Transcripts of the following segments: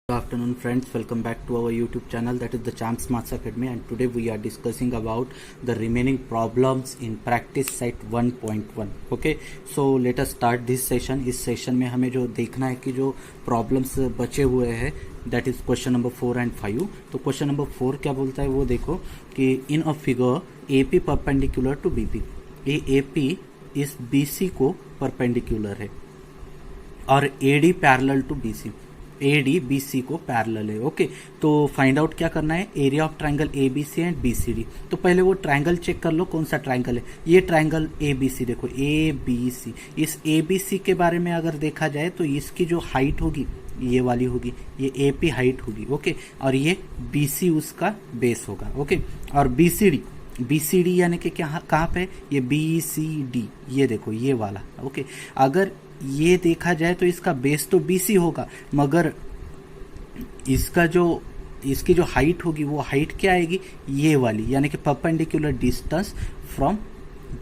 Good afternoon friends, welcome back to our YouTube channel, that is the Champs Maths Academy, and today we are discussing about the remaining problems in practice set 1.1. Okay, so let us start this session. इस session में हमें जो देखना है कि जो problems बचे हुए हैं that is question number 4 and 5. तो क्वेश्चन नंबर 4 क्या बोलता है वो देखो कि in a figure AP perpendicular to BP, ये AP इस BC को परपेंडिकुलर है और AD parallel to BC, AD BC को पैरेलल है. ओके, तो फाइंड आउट क्या करना है, area of triangle ABC and BCD. तो पहले वो ट्रायंगल चेक कर लो कौन सा ट्रायंगल है. ये ट्रायंगल ABC देखो, ABC. इस ABC के बारे में अगर देखा जाए तो इसकी जो हाइट होगी ये वाली होगी, ये AP हाइट होगी. ओके, और ये BC उसका बेस होगा. ओके, और BCD यानी कि क्या कहाँ पे, ये BCD, ये देखो ये वाला. ओके, अगर ये देखा जाए तो इसका बेस तो BC होगा, मगर इसकी जो हाइट होगी वो हाइट क्या आएगी, ये वाली, यानी कि perpendicular distance from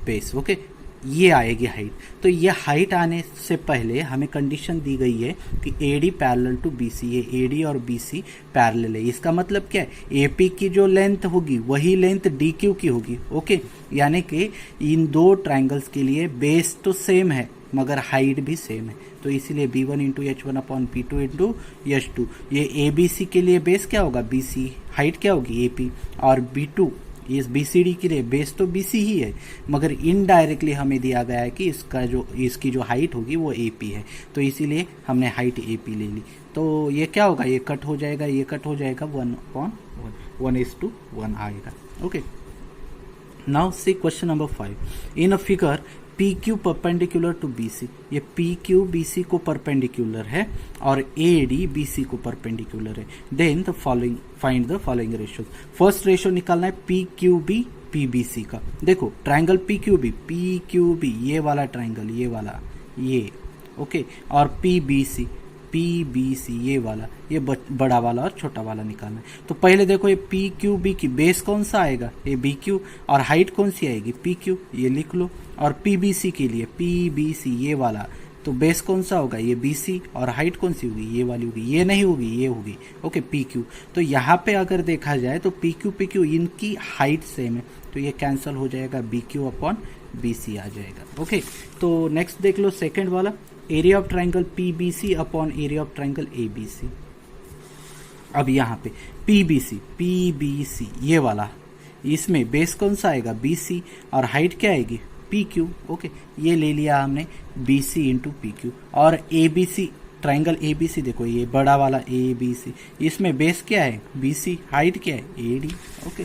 base. Okay, ये आएगी हाइट. तो ये हाइट आने से पहले हमें कंडीशन दी गई है कि AD पैरेलल टू BC, ये AD और BC पैरेलल है. इसका मतलब क्या है, AP की जो लेंथ होगी वही लेंथ DQ की होगी. ओके, यानी कि इन दो ट्रायंगल्स के लिए बेस तो सेम है मगर हाइट भी सेम है. तो इसीलिए B1 into H1 upon B2 into H2. ये ABC के लिए बेस क्या होगा, BC, हाइट क्या होगी AP, और B2 इस BCD के लिए बेस तो BC ही है, मगर इनडायरेक्टली हमें दिया गया है कि इसकी जो हाइट होगी वो AP है. तो इसीलिए हमने हाइट AP ले ली. तो ये क्या होगा, ये कट हो जाएगा, ये कट हो जाएगा, 1:1 आएगा. Okay, now see question number 5. In a figure PQ perpendicular to BC, ये PQ BC को परपेंडिकुलर है और AD BC को परपेंडिकुलर है. Then the following, find the following ratios. First ratio निकालना है PQB PBC का. देखो ट्रायंगल PQB ये वाला ट्रायंगल, ये वाला, ये. ओके, और PBC ये वाला, ये बड़ा वाला और छोटा वाला निकालना है. तो पहले देखो ये PQB की बेस कौन सा आएगा, ये BQ, और हाइट कौन सी आएगी PQ, ये लिख लो. और PBC के लिए PBC ये वाला, तो बेस कौन सा होगा, ये BC, और हाइट कौन सी होगी, ये वाली होगी, ये नहीं होगी, ये होगी. Okay, PQ. तो यहाँ पे अगर देखा जाए तो PQ इनकी हाइट सेम है, तो ये कैंसिल हो जाएगा, BQ अपॉन BC आ जाएगा. ओके, तो नेक्स्ट देख लो सेकेंड वाला, area of triangle PBC upon area of triangle ABC. अब यहाँ पे PBC ये वाला, इसमें बेस कौन सा आएगा BC, और हाइट क्या आएगी PQ. ओके, ये ले लिया हमने BC इंटू PQ. और ABC, ट्रायंगल ABC देखो, ये बड़ा वाला ABC, इसमें बेस क्या है BC, हाइट क्या है AD. ओके,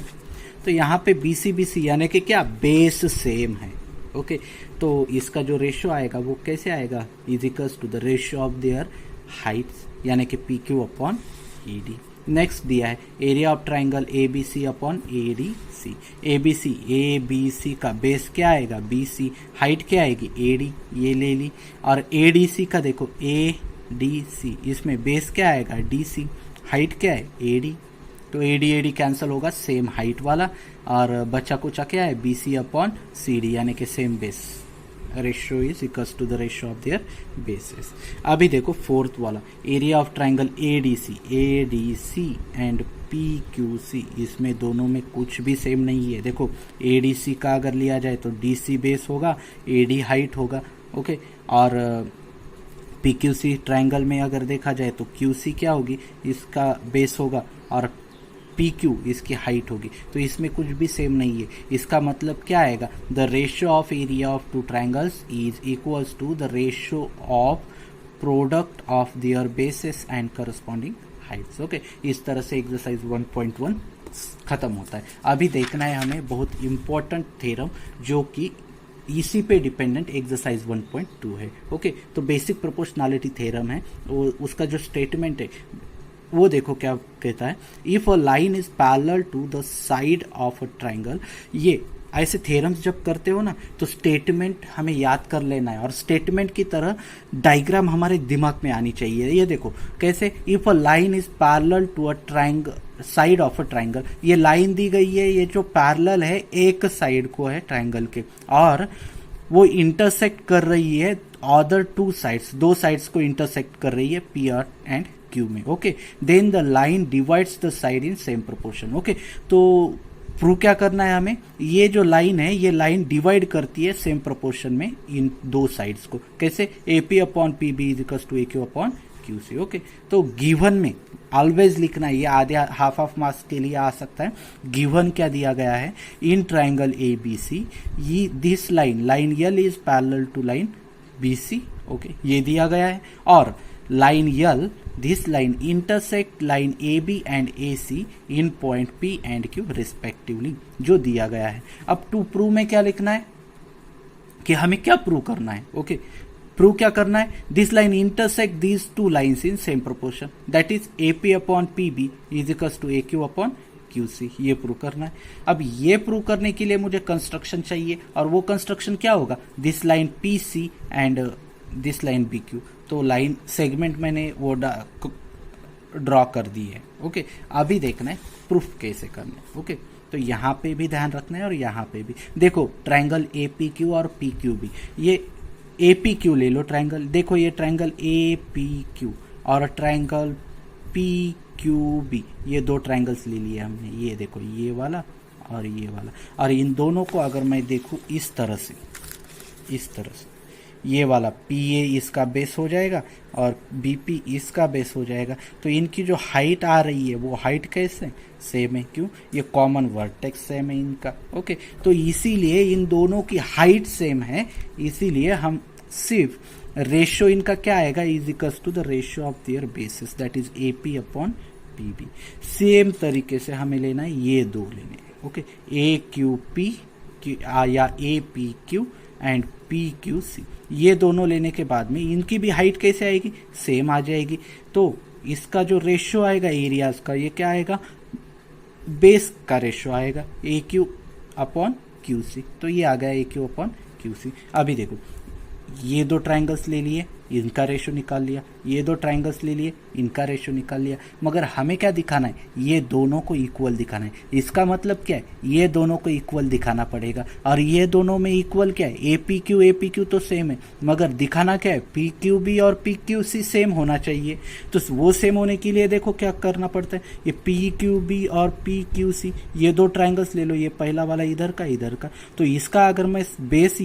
तो यहाँ पे BC यानी कि क्या, बेस सेम है. ओके, तो इसका जो रेशियो आएगा वो कैसे आएगा, is equals to the ratio of their heights, यानी कि PQ अपॉन AD. नेक्स्ट दिया है area of triangle ABC upon ADC. ABC का बेस क्या आएगा BC, हाइट क्या आएगी AD, ये ले ली. और ADC का देखो ADC, इसमें बेस क्या आएगा DC, हाइट क्या है AD. तो AD कैंसिल होगा, सेम हाइट वाला, और बचा कुचा क्या है BC अपॉन CD, यानी कि same base. Ratio is equals to the ratio of their bases. अभी देखो फोर्थ वाला, area of triangle ADC and PQC, इसमें दोनों में कुछ भी सेम नहीं है. देखो ADC का अगर लिया जाए तो DC बेस होगा, AD हाइट होगा. ओके, और PQC ट्रायंगल में अगर देखा जाए तो QC क्या होगी, इसका बेस होगा, और PQ इसकी हाइट होगी. तो इसमें कुछ भी सेम नहीं है. इसका मतलब क्या आएगा, the ratio of area of two triangles is equals to the ratio of product of their bases and corresponding heights. Okay, इस तरह से एक्सरसाइज 1.1 खत्म होता है. अभी देखना है हमें बहुत इंपॉर्टेंट थ्योरम जो कि इसी पे डिपेंडेंट एक्सरसाइज 1.2 है. ओके, तो बेसिक प्रोपोर्शनैलिटी थ्योरम है, उसका जो स्टेटमेंट है वो देखो क्या कहता है, if a line is parallel to the side of a triangle. ये ऐसे थ्योरम्स जब करते हो ना तो स्टेटमेंट हमें याद कर लेना है, और स्टेटमेंट की तरह डायग्राम हमारे दिमाग में आनी चाहिए. ये देखो कैसे, if a line is parallel to a triangle, side of a triangle, ये लाइन दी गई है, ये जो पैरेलल है एक साइड को है ट्रायंगल के, और वो इंटरसेक्ट कर रही है अदर टू साइड्स, दो साइड्स को इंटरसेक्ट कर रही है P एंड क्यू में। Okay, then the line divides the side in same proportion. Okay, तो प्रूव क्या करना है हमें, ये जो लाइन है ये लाइन डिवाइड करती है सेम प्रोपोर्शन में इन दो साइड्स को। कैसे, AP upon PB is equal to AQ upon QC। Okay, तो गिवन में ऑलवेज लिखना है, ये आधे हाफ ऑफ मार्क्स के लिए आ सकता है। गिवन क्या दिया गया है, इन ट्राइंगल ABC ये this line L is parallel to line BC। Okay, ये दिया गया है, और line L this line intersect line AB and AC in point P and Q respectively, जो दिया गया है। अब टू प्रूव में क्या लिखना है कि हमें क्या प्रूव करना है। ओके, प्रूव क्या करना है, this line intersect these two lines in same proportion, that is AP upon PB is equal to AQ upon QC, ये प्रूव करना है। अब ये प्रूव करने के लिए मुझे कंस्ट्रक्शन चाहिए, और वो कंस्ट्रक्शन क्या होगा, this line PC and this line BQ। तो लाइन सेगमेंट मैंने वो ड्रॉ कर दी है। ओके, अभी देखना है प्रूफ कैसे करना है। ओके, तो यहाँ पे भी ध्यान रखना है और यहाँ पे भी। देखो ट्रायंगल APQ और PQB, ये APQ ले लो ट्रायंगल, देखो ये ट्रायंगल APQ और ट्रायंगल PQB, ये दो ट्रायंगल्स ले लिए हमने। ये देखो ये वाला और ये वाला, और इन दोनों को अगर मैं देखूँ इस तरह से, ये वाला PA इसका बेस हो जाएगा और BP इसका बेस हो जाएगा। तो इनकी जो हाइट आ रही है वो हाइट कैसे सेम है, क्यों, ये कॉमन वर्टेक्स सेम है इनका। ओके, तो इसीलिए इन दोनों की हाइट सेम है, इसीलिए हम सिर्फ रेशियो इनका क्या आएगा, is equals to the ratio of their bases, that is AP upon PB। Same तरीके से हमें लेना है, ये दो लेने हैं। ओके, AQP या APQ एंड PQC, ये दोनों लेने के बाद में इनकी भी हाइट कैसे आएगी, सेम आ जाएगी। तो इसका जो रेशियो आएगा एरियाज का, ये क्या आएगा, बेस का रेशियो आएगा AQ अपॉन QC। तो ये आ गया AQ अपॉन QC। अभी देखो ये दो ट्रायंगल्स ले लिए, इनका रेशियो निकाल लिया, ये दो ट्रायंगल्स ले लिए, इनका रेशियो निकाल लिया, मगर हमें क्या दिखाना है, ये दोनों को इक्वल दिखाना है। इसका मतलब क्या है, ये दोनों को इक्वल दिखाना पड़ेगा, और ये दोनों में इक्वल क्या है, APQ तो सेम है, मगर दिखाना क्या है, PQB और PQC सेम होना चाहिए। तो वो सेम होने के लिए देखो क्या करना पड़ता है, ये PQB और PQC, ये दो ट्रायंगल्स ले लो, ये पहला वाला इधर का, तो इसका अगर मैं बेस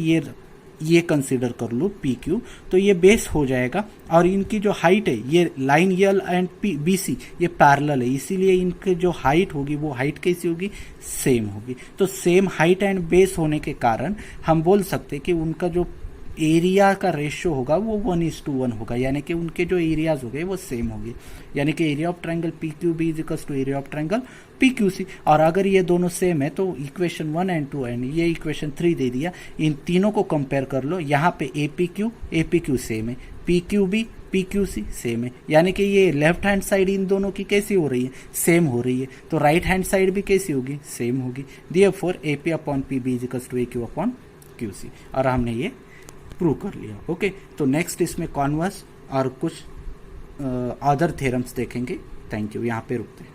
ये कंसिडर कर लूँ PQ, तो ये बेस हो जाएगा, और इनकी जो हाइट है, ये लाइन L एंड BC ये पैरेलल है, इसीलिए इनकी जो हाइट होगी वो हाइट कैसी होगी, सेम होगी। तो सेम हाइट एंड बेस होने के कारण हम बोल सकते हैं कि उनका जो एरिया का रेशियो होगा वो 1:1 होगा, यानी कि उनके जो एरियाज हो गए वो सेम होंगे, यानी कि area of triangle PQB is equal to area of triangle PQC। और अगर ये दोनों सेम है तो इक्वेशन 1 एंड 2 एंड ये इक्वेशन 3 दे दिया, इन तीनों को कंपेयर कर लो। यहाँ पे APQ सेम है, PQB PQC सेम है, यानी कि ये लेफ्ट हैंड साइड इन दोनों की कैसी हो रही है, सेम हो रही है, तो राइट हैंड साइड भी कैसी होगी, सेम होगी। Therefore AP upon PB is equal to AQ upon QC, और हमने ये प्रूव कर लिया। ओके, तो नेक्स्ट इसमें कॉन्वर्स और कुछ अदर थ्योरम्स देखेंगे। थैंक यू, यहाँ पे रुकते हैं।